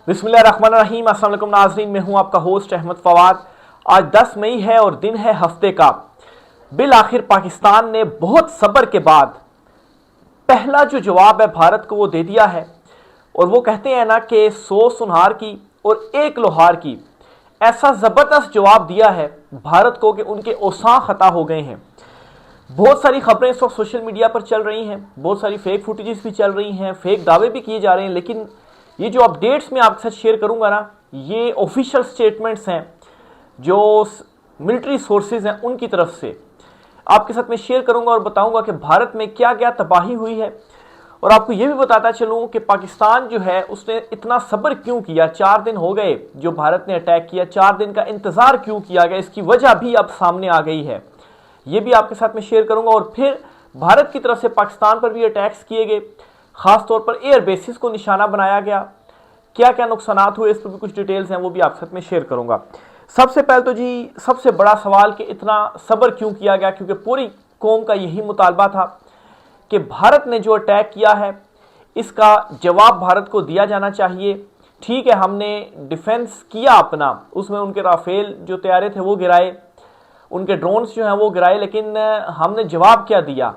बिस्मिल्लाहिर्रहमानिर्रहीम। अस्सलाम वालेकुम नाज़रीन, मैं हूं आपका होस्ट अहमद फवाद। आज 10 मई है और दिन है हफ्ते का। बिल आखिर पाकिस्तान ने बहुत सब्र के बाद पहला जो जवाब है भारत को वो दे दिया है। और वो कहते हैं ना कि 100 सुनहार की और 1 लोहार की, ऐसा ज़बरदस्त जवाब दिया है भारत को कि उनके औसा खता हो गए हैं। बहुत सारी खबरें इस वक्त सोशल मीडिया पर चल रही हैं, बहुत सारी फेक फुटेजेस भी चल रही हैं, फेक दावे भी किए जा रहे हैं, लेकिन ये जो अपडेट्स मैं आपके साथ शेयर करूंगा ना, ये ऑफिशियल स्टेटमेंट्स हैं जो मिलिट्री सोर्सेज हैं उनकी तरफ से आपके साथ मैं शेयर करूंगा और बताऊंगा कि भारत में क्या क्या तबाही हुई है। और आपको यह भी बताता चलूं कि पाकिस्तान जो है उसने इतना सब्र क्यों किया। 4 दिन हो गए जो भारत ने अटैक किया, 4 दिन का इंतजार क्यों किया गया, इसकी वजह भी अब सामने आ गई है। ये भी आपके साथ मैं शेयर करूंगा। और फिर भारत की तरफ से पाकिस्तान पर भी अटैक्स किए गए, खासतौर पर एयर बेसिस को निशाना बनाया गया, क्या क्या नुकसान हुए, इस पर भी कुछ डिटेल्स हैं, वो भी आपके साथ में शेयर करूंगा। सबसे पहले तो जी सबसे बड़ा सवाल कि इतना सब्र क्यों किया गया, क्योंकि पूरी कौम का यही मुतालबा था कि भारत ने जो अटैक किया है इसका जवाब भारत को दिया जाना चाहिए। ठीक है, हमने डिफेंस किया अपना, उसमें उनके राफेल जो तैयारे थे वो गिराए, उनके ड्रोन्स जो हैं वो गिराए, लेकिन हमने जवाब क्या दिया।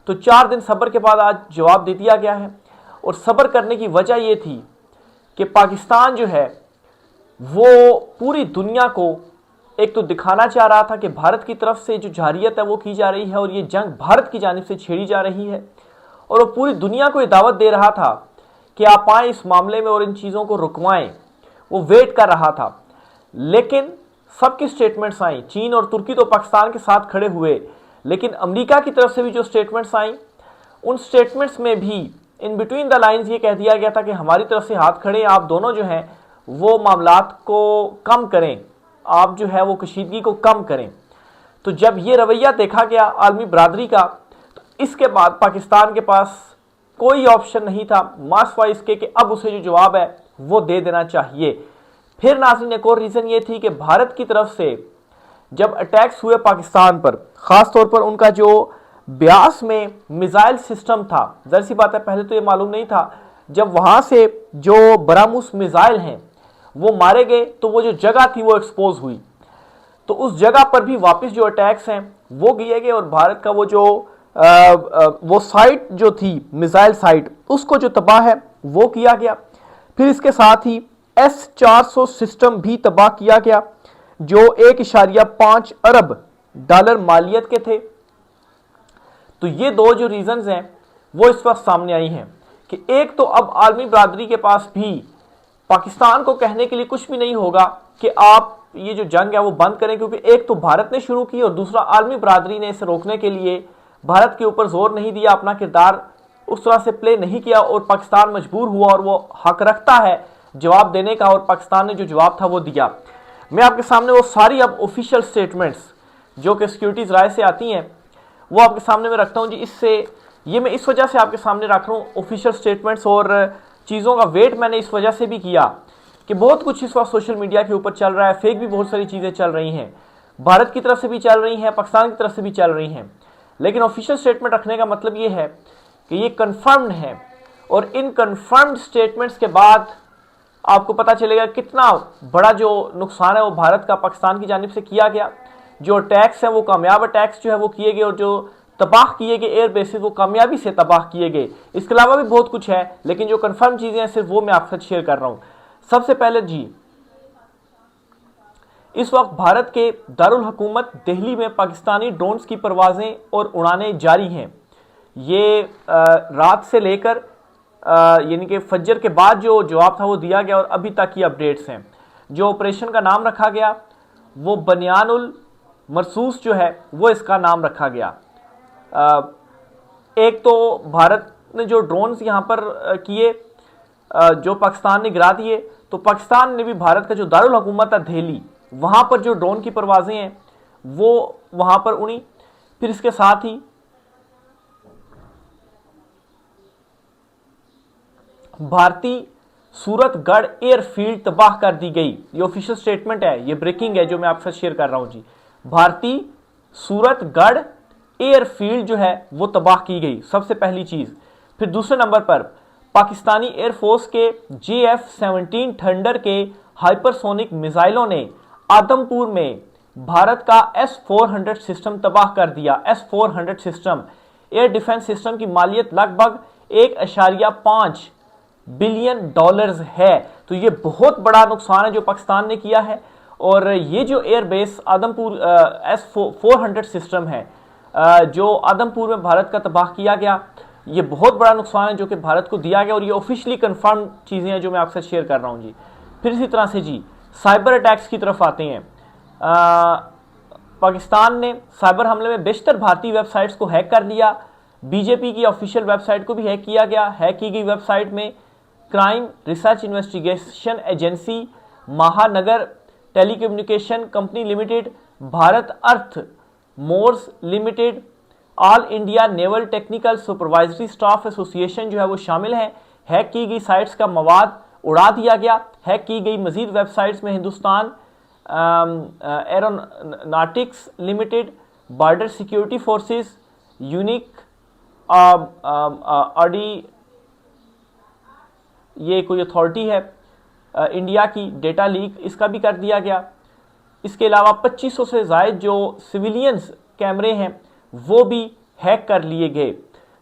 तो 4 दिन सब्र के बाद आज जवाब दे दिया गया है। और सब्र करने की वजह ये थी कि पाकिस्तान जो है वो पूरी दुनिया को एक तो दिखाना चाह रहा था कि भारत की तरफ से जो जारियत है वो की जा रही है और ये जंग भारत की जानिब से छेड़ी जा रही है। और वो पूरी दुनिया को ये दावत दे रहा था कि आप आए इस मामले में और इन चीज़ों को रुकवाएं। वो वेट कर रहा था, लेकिन सबकी स्टेटमेंट्स आई। चीन और तुर्की तो पाकिस्तान के साथ खड़े हुए, लेकिन अमेरिका की तरफ से भी जो स्टेटमेंट्स आई, उन स्टेटमेंट्स में भी इन बिटवीन द लाइंस ये कह दिया गया था कि हमारी तरफ से हाथ खड़े, आप दोनों जो हैं वो मामलात को कम करें, आप जो है वो कशीदगी को कम करें। तो जब ये रवैया देखा गया आलमी बरादरी का, तो इसके बाद पाकिस्तान के पास कोई ऑप्शन नहीं था मासवा इसके कि अब उसे जो जवाब है वो दे देना चाहिए। फिर नाज़रीन एक और रीज़न ये थी कि भारत की तरफ से जब अटैक्स हुए पाकिस्तान पर, ख़ास तौर पर उनका जो ब्यास में मिसाइल सिस्टम था, ज़ाहिर सी बात है पहले तो ये मालूम नहीं था, जब वहाँ से जो बरामूस मिसाइल हैं वो मारे गए तो वो जो जगह थी वो एक्सपोज हुई। तो उस जगह पर भी वापस जो अटैक्स हैं वो किए गए और भारत का वो जो वो साइट जो थी मिसाइल साइट, उसको जो तबाह है वो किया गया। फिर इसके साथ ही S-400 सिस्टम भी तबाह किया गया जो 1.5 अरब डॉलर मालियत के थे। तो ये दो जो रीजंस हैं वो इस वक्त सामने आई हैं कि एक तो अब आलमी बरादरी के पास भी पाकिस्तान को कहने के लिए कुछ भी नहीं होगा कि आप ये जो जंग है वो बंद करें, क्योंकि एक तो भारत ने शुरू की और दूसरा आलमी बरादरी ने इसे रोकने के लिए भारत के ऊपर जोर नहीं दिया, अपना किरदार उस तरह से प्ले नहीं किया और पाकिस्तान मजबूर हुआ और वो हक रखता है जवाब देने का और पाकिस्तान ने जो जवाब था वो दिया। मैं आपके सामने वो सारी अब ऑफिशियल स्टेटमेंट्स जो कि सिक्योरिटीज़ राय से आती हैं वो आपके सामने मैं रखता हूँ जी। इससे ये मैं इस वजह से आपके सामने रख रहा हूँ ऑफिशियल स्टेटमेंट्स, और चीज़ों का वेट मैंने इस वजह से भी किया कि बहुत कुछ इस वक्त सोशल मीडिया के ऊपर चल रहा है, फेक भी बहुत सारी चीज़ें चल रही हैं, भारत की तरफ से भी चल रही हैं, पाकिस्तान की तरफ से भी चल रही हैं। लेकिन ऑफिशियल स्टेटमेंट रखने का मतलब ये है कि ये कन्फर्म्ड है और इन कन्फर्म्ड स्टेटमेंट्स के बाद आपको पता चलेगा कितना बड़ा जो नुकसान है वो भारत का पाकिस्तान की जानिब से किया गया। जो अटैक्स हैं वो कामयाब अटैक्स जो है वो किए गए और जो तबाह किए गए एयर बेसिस वो कामयाबी से तबाह किए गए। इसके अलावा भी बहुत कुछ है, लेकिन जो कंफर्म चीज़ें हैं सिर्फ वो मैं आपके साथ शेयर कर रहा हूँ। सबसे पहले जी, इस वक्त भारत के दारुल हुकूमत दिल्ली में पाकिस्तानी ड्रोन्स की परवाजें और उड़ानें जारी हैं। ये रात से लेकर यानी कि फज्र के बाद जो जवाब था वो दिया गया और अभी तक की अपडेट्स हैं। जो ऑपरेशन का नाम रखा गया वो बनियानुल मरसूस जो है वो इसका नाम रखा गया। एक तो भारत ने जो ड्रोन्स यहाँ पर किए जो पाकिस्तान ने गिरा दिए, तो पाकिस्तान ने भी भारत का जो दारुल हुकूमत है दिल्ली, वहाँ पर जो ड्रोन की परवाजें हैं वो वहाँ पर उड़ी। फिर इसके साथ ही भारतीय सूरतगढ़ एयरफील्ड तबाह कर दी गई। ये ऑफिशियल स्टेटमेंट है, ये ब्रेकिंग है जो मैं आपके साथ शेयर कर रहा हूँ जी। भारतीय सूरतगढ़ एयरफील्ड जो है वो तबाह की गई, सबसे पहली चीज़। फिर दूसरे नंबर पर पाकिस्तानी एयरफोर्स के JF-17 थंडर के हाइपरसोनिक मिसाइलों ने आदमपुर में भारत का S-400 सिस्टम तबाह कर दिया। S-400 system air defence system की मालियत लगभग 1.5 बिलियन डॉलर्स है। तो ये बहुत बड़ा नुकसान है जो पाकिस्तान ने किया है। और ये जो एयरबेस आदमपुर S-400 सिस्टम है जो आदमपुर में भारत का तबाह किया गया, ये बहुत बड़ा नुकसान है जो कि भारत को दिया गया और ये ऑफिशियली कंफर्म चीज़ें हैं जो मैं आपसे शेयर कर रहा हूँ जी। फिर इसी तरह से जी साइबर अटैक्स की तरफ आते हैं। पाकिस्तान ने साइबर हमले में बेशतर भारतीय वेबसाइट्स को हैक कर लिया। बीजेपी की ऑफिशियल वेबसाइट को भी हैक किया गया। हैक की गई वेबसाइट में crime research investigation agency, Mahanagar telecommunication company limited, Bharat earth movers limited, all India naval technical supervisory staff association जो है वो शामिल हैं। हैक की गई साइट्स का मवाद उड़ा दिया गया। हैक की गई मजीद वेबसाइट्स में Hindustan aeronautics limited, border security forces, unique Audi, ये कोई अथॉरिटी है इंडिया की, डेटा लीक इसका भी कर दिया गया। इसके अलावा 2500 से ज़ायद जो सिविलियंस कैमरे हैं वो भी हैक कर लिए गए।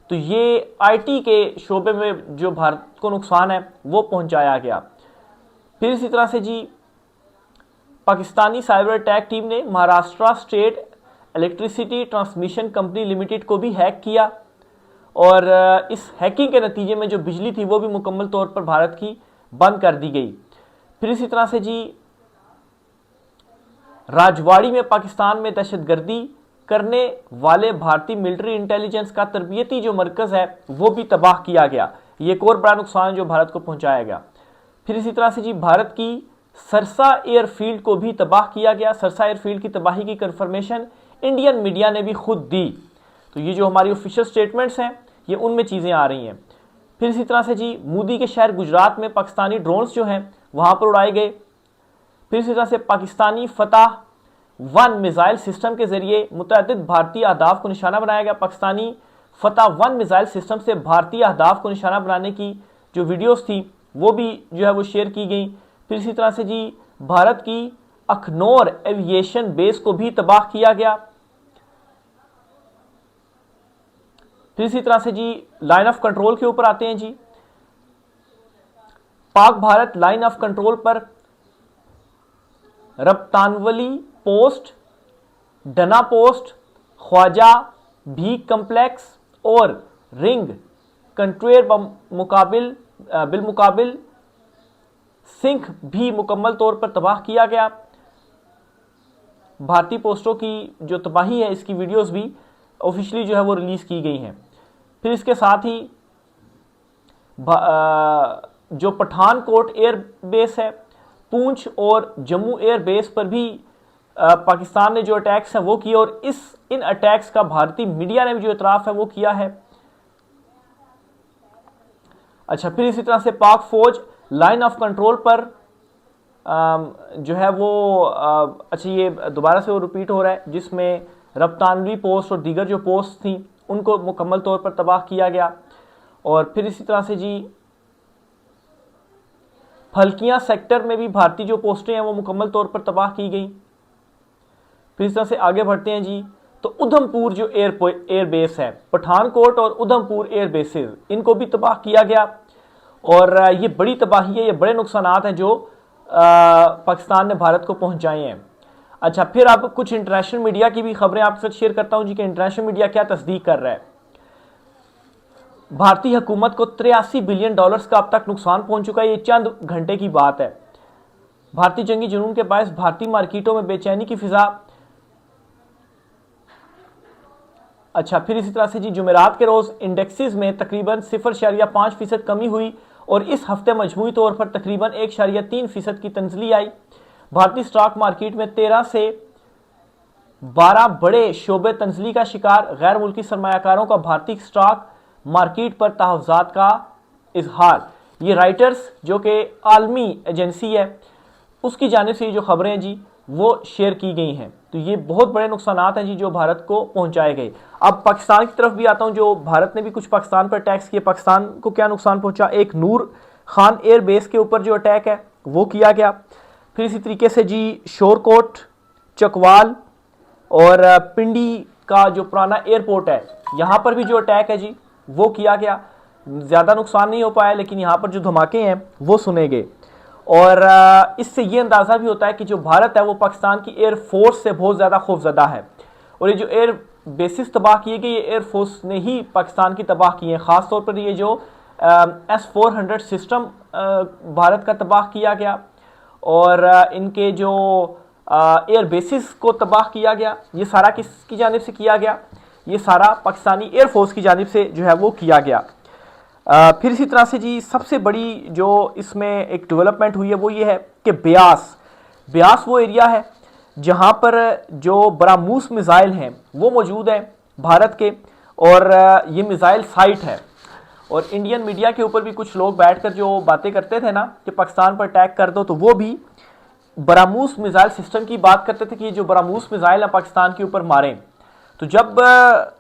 तो ये आईटी के शोबे में जो भारत को नुकसान है वो पहुंचाया गया। फिर इसी तरह से जी पाकिस्तानी साइबर अटैक टीम ने Maharashtra state electricity transmission company limited को भी हैक किया और इस हैकिंग के नतीजे में जो बिजली थी वो भी मुकम्मल तौर पर भारत की बंद कर दी गई। फिर इसी तरह से जी राजवाड़ी में पाकिस्तान में दहशतगर्दी करने वाले भारतीय मिलिट्री इंटेलिजेंस का तरबियती जो मरकज़ है वो भी तबाह किया गया। ये एक और बड़ा नुकसान जो भारत को पहुंचाया गया। फिर इसी तरह से जी भारत की सरसा एयरफील्ड को भी तबाह किया गया। सरसा एयरफील्ड की तबाही की कंफर्मेशन इंडियन मीडिया ने भी खुद दी। तो ये जो हमारी ऑफिशियल स्टेटमेंट्स हैं ये उनमें चीज़ें आ रही हैं। फिर इसी तरह से जी मोदी के शहर गुजरात में पाकिस्तानी ड्रोन्स जो हैं वहाँ पर उड़ाए गए। फिर इसी तरह से पाकिस्तानी फतह 1 मिसाइल सिस्टम के जरिए मुतअद्दिद भारतीय अहदाफ को निशाना बनाया गया। पाकिस्तानी फतह 1 मिसाइल सिस्टम से भारतीय अहदाफ को निशाना बनाने की जो वीडियोस थी वो भी जो है वो शेयर की गई। फिर इसी तरह से जी भारत की अखनौर एविएशन बेस को भी तबाह किया गया। फिर इसी तरह से जी लाइन ऑफ कंट्रोल के ऊपर आते हैं जी। Pak Bharat line of control पर रप्तानवली पोस्ट, डना पोस्ट, ख्वाजा भीग कम्प्लेक्स और रिंग कंट्रेयर बिलमुकाबिल सिंख भी मुकम्मल तौर पर तबाह किया गया। भारतीय पोस्टों की जो तबाही है इसकी वीडियोस भी ऑफिशियली जो है वो रिलीज की गई हैं। फिर इसके साथ ही जो पठानकोट एयर बेस है, पूंछ और जम्मू एयर बेस पर भी पाकिस्तान ने जो अटैक्स हैं वो किए और इन अटैक्स का भारतीय मीडिया ने भी जो इतराफ है वो किया है। अच्छा, फिर इसी तरह से पाक फौज लाइन ऑफ कंट्रोल पर जो है वो अच्छा ये दोबारा से वो रिपीट हो रहा है जिसमें रफ्तानवी पोस्ट और दीगर जो पोस्ट थी उनको मुकम्मल तौर पर तबाह किया गया। और फिर इसी तरह से जी फलकियां सेक्टर में भी भारतीय जो पोस्टें हैं वो मुकम्मल तौर पर तबाह की गई। फिर इस तरह से आगे बढ़ते हैं जी। तो उधमपुर जो एयर बेस है, पठानकोट और उधमपुर एयर बेसेस, इनको भी तबाह किया गया और ये बड़ी तबाही है, ये बड़े नुकसानात हैं जो पाकिस्तान ने भारत को पहुंचाए हैं। अच्छा, फिर अब कुछ इंटरनेशनल मीडिया की भी खबरें आपके साथ शेयर करता हूं जी कि इंटरनेशनल मीडिया क्या तस्दीक कर रहा है। भारतीय हुकूमत को 83 बिलियन डॉलर्स का अब तक नुकसान पहुंच चुका है। ये चंद घंटे की बात है। भारतीय जंगी जुनून के बायस भारतीय मार्केटों में बेचैनी की फिजा। अच्छा, फिर इसी तरह से जी जुमेरात के रोज इंडेक्सेस में तकरीबन 0.5% कमी हुई और इस हफ्ते मजमूई तौर पर तकरीबन 1.3% की तंजली आई। भारतीय स्टॉक मार्केट में 13 से 12 बड़े शोबे तंजली का शिकार। गैर मुल्की सरमायाकारों का भारतीय स्टॉक मार्केट पर तहफ़्ज़ात का इजहार। ये राइटर्स जो कि आलमी एजेंसी है उसकी जानिब से ये जो खबरें हैं जी वो शेयर की गई हैं। तो ये बहुत बड़े नुकसानात हैं जी जो भारत को पहुंचाए गए। अब पाकिस्तान की तरफ भी आता हूं, जो भारत ने भी कुछ पाकिस्तान पर अटैक्स किए। पाकिस्तान को क्या नुकसान पहुंचा? एक नूर खान एयर बेस के ऊपर जो अटैक है वो किया गया। फिर इसी तरीके से जी शोरकोट, चकवाल और पिंडी का जो पुराना एयरपोर्ट है, यहाँ पर भी जो अटैक है जी वो किया गया। ज़्यादा नुकसान नहीं हो पाया, लेकिन यहाँ पर जो धमाके हैं वो सुने गए। और इससे ये अंदाज़ा भी होता है कि जो भारत है वो पाकिस्तान की एयर फोर्स से बहुत ज़्यादा खौफजदा है। और ये जो एयर बेसिस तबाह किए गए, ये एयर फोर्स ने ही पाकिस्तान की तबाह किए हैं। ख़ासतौर पर ये जो S-400 सिस्टम भारत का तबाह किया गया, और इनके जो एयर बेसिस को तबाह किया गया, ये सारा किसकी जानिब से किया गया? ये सारा पाकिस्तानी एयरफोर्स की जानिब से जो है वो किया गया। फिर इसी तरह से जी सबसे बड़ी जो इसमें एक डेवलपमेंट हुई है वो ये है कि ब्यास वो एरिया है जहाँ पर जो ब्राह्मोस मिज़ाइल हैं वो मौजूद हैं भारत के, और ये मिज़ाइल साइट है। और इंडियन मीडिया के ऊपर भी कुछ लोग बैठकर जो बातें करते थे ना कि पाकिस्तान पर अटैक कर दो, तो वो भी ब्राह्मोस मिज़ाइल सिस्टम की बात करते थे कि ये जो ब्राह्मोस मिज़ाइल है पाकिस्तान के ऊपर मारें। तो जब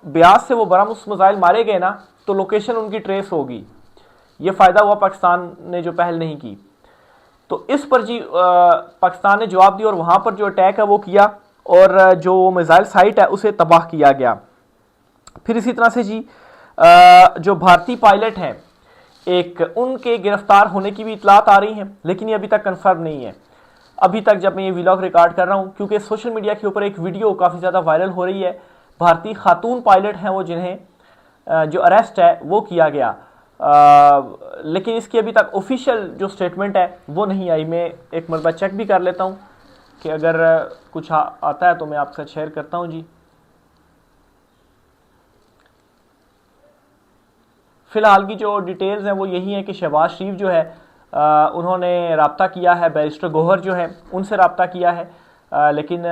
ब्यास से वो ब्राह्मोस मिज़ाइल मारे गए ना, तो लोकेशन उनकी ट्रेस होगी। ये फ़ायदा हुआ पाकिस्तान ने जो पहल नहीं की। तो इस पर जी पाकिस्तान ने जवाब दिया और वहाँ पर जो अटैक है वो किया, और जो मिज़ाइल साइट है उसे तबाह किया गया। फिर इसी तरह से जी जो भारतीय पायलट हैं एक, उनके गिरफ्तार होने की भी इतलात आ रही हैं, लेकिन ये अभी तक कन्फर्म नहीं है। अभी तक जब मैं ये व्लॉग रिकॉर्ड कर रहा हूँ, क्योंकि सोशल मीडिया के ऊपर एक वीडियो काफ़ी ज़्यादा वायरल हो रही है। भारतीय खातून पायलट हैं वो, जिन्हें जो अरेस्ट है वो किया गया, लेकिन इसकी अभी तक ऑफिशियल जो स्टेटमेंट है वो नहीं आई। मैं एक मरतबा चेक भी कर लेता हूँ कि अगर कुछ आता है तो मैं आपके साथ शेयर करता हूँ जी। फ़िलहाल की जो डिटेल्स हैं वो यही है कि शहबाज शरीफ जो है उन्होंने रब्ता किया है, बैरिस्टर गौहर जो है उनसे रब्ता किया है, लेकिन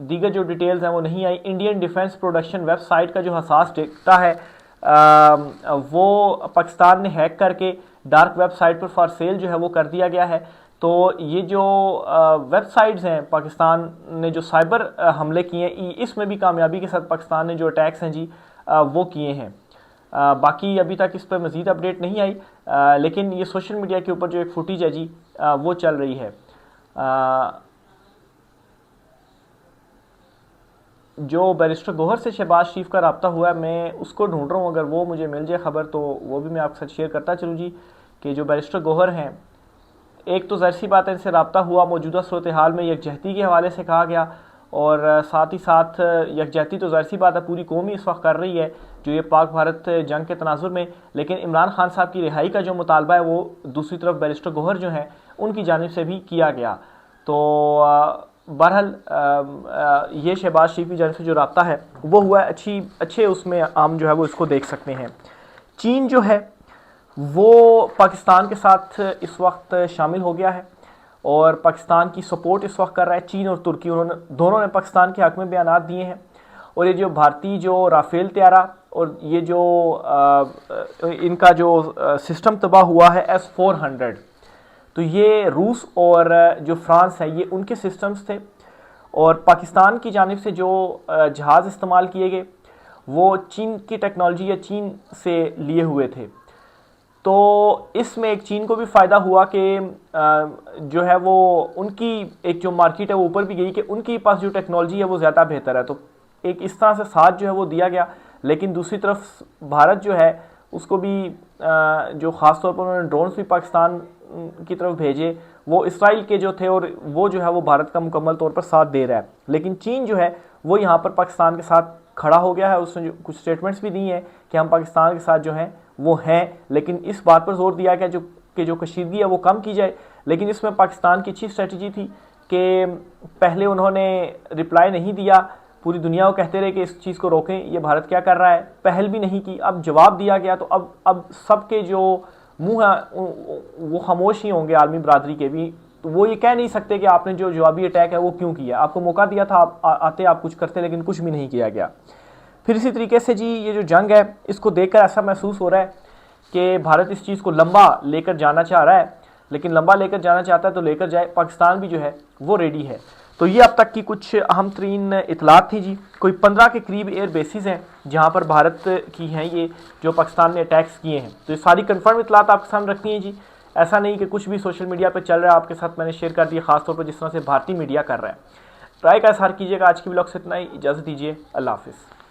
दीगर जो डिटेल्स हैं वो नहीं आई। इंडियन डिफेंस प्रोडक्शन वेबसाइट का जो हसास डेटा है वो पाकिस्तान ने हैक करके डार्क वेबसाइट पर फॉर सेल जो है वो कर दिया गया है। तो ये जो वेबसाइट्स हैं पाकिस्तान ने जो साइबर हमले किए हैं, इसमें भी कामयाबी के साथ पाकिस्तान ने जो अटैक्स हैं जी वो किए हैं। बाकी अभी तक इस पर मज़ीद अपडेट नहीं आई, लेकिन ये सोशल मीडिया के ऊपर जो एक फुटेज है जी वो चल रही है। जो बैरिस्टर गौहर से शहबाज शरीफ का रब्ता हुआ है, मैं उसको ढूंढ रहा हूँ, अगर वो मुझे मिल जाए खबर तो वो भी मैं आपके साथ शेयर करता चलूँ जी। कि जो बैरिस्टर गौहर हैं, एक तो ज़ाहिर सी बात है इनसे रब्ता हुआ, मौजूदा सूरत हाल में यकजहती के हवाले से कहा गया, और साथ ही साथ यकजहती तो ज़ाहिर सी बात है पूरी कौम ही इस वक्त कर रही है जो ये पाक भारत जंग के तनाजुर में, लेकिन इमरान खान साहब की रिहाई का जो मुतालबा है वो दूसरी तरफ बैरिस्टर गौहर जो हैं उनकी जानिब से भी किया गया। तो बहरहाल ये शहबाज शरीफ की जानिब से जो रब्ता है वो हुआ है, अच्छे उसमें हम जो है वो इसको देख सकते हैं। चीन जो है वो पाकिस्तान के साथ इस वक्त शामिल हो गया है और पाकिस्तान की सपोर्ट इस वक्त कर रहा है। चीन और तुर्की दोनों ने पाकिस्तान के हक़ में बयानात दिए हैं। और ये जो भारतीय जो राफेल तैयारा और ये जो इनका जो सिस्टम तबाह हुआ है S-400, तो ये रूस और जो फ्रांस है ये उनके सिस्टम्स थे, और पाकिस्तान की जानिब से जो जहाज़ इस्तेमाल किए गए वो चीन की टेक्नोलॉजी या चीन से लिए हुए थे। तो इसमें एक चीन को भी फ़ायदा हुआ कि जो है वो उनकी एक जो मार्केट है वो ऊपर भी गई कि उनके पास जो टेक्नोलॉजी है वो ज़्यादा बेहतर है। तो एक इस तरह से साथ जो है वो दिया गया। लेकिन दूसरी तरफ भारत जो है उसको भी जो ख़ास तौर पर उन्होंने ड्रोन्स भी पाकिस्तान की तरफ भेजे, वो इसराइल के जो थे, और वो जो है वो भारत का मुकम्मल तौर पर साथ दे रहा है। लेकिन चीन जो है वो यहाँ पर पाकिस्तान के साथ खड़ा हो गया है। उसने कुछ स्टेटमेंट्स भी दी हैं कि हम पाकिस्तान के साथ जो हैं वो हैं, लेकिन इस बात पर जोर दिया गया कि जो कशीदगी है वो कम की जाए। लेकिन इसमें पाकिस्तान की अच्छी स्ट्रेटजी थी कि पहले उन्होंने रिप्लाई नहीं दिया, पूरी दुनिया को कहते रहे कि इस चीज़ को रोकें, ये भारत क्या कर रहा है, पहल भी नहीं की। अब जवाब दिया गया तो अब सबके जो मुँह हैं वो खामोश ही होंगे, आलमी बरादरी के भी। तो वो ये कह नहीं सकते कि आपने जो जवाबी अटैक है वो क्यों किया, आपको मौका दिया था, आप आते आप कुछ करते, लेकिन कुछ भी नहीं किया गया। फिर इसी तरीके से जी ये जो जंग है इसको देखकर ऐसा महसूस हो रहा है कि भारत इस चीज़ को लंबा लेकर जाना चाह रहा है, लेकिन लंबा लेकर जाना चाहता है तो लेकर जाए, पाकिस्तान भी जो है वो रेडी है। तो ये अब तक की कुछ अहम तरीन इतलात थी जी। कोई 15 के करीब एयर बेसिस हैं जहाँ पर भारत की हैं ये, जो पाकिस्तान ने अटैक्स किए हैं। तो ये सारी कंफर्म इतलात आपके सामने रखती हैं जी। ऐसा नहीं कि कुछ भी सोशल मीडिया पर चल रहा है आपके साथ मैंने शेयर कर दिया, खासतौर पर जिस तरह से भारतीय मीडिया कर रहा है। ट्राई का इज़हार कीजिएगा। आज की ब्लॉग से इतना ही, इजाज़त दीजिए, अल्लाह हाफिज़।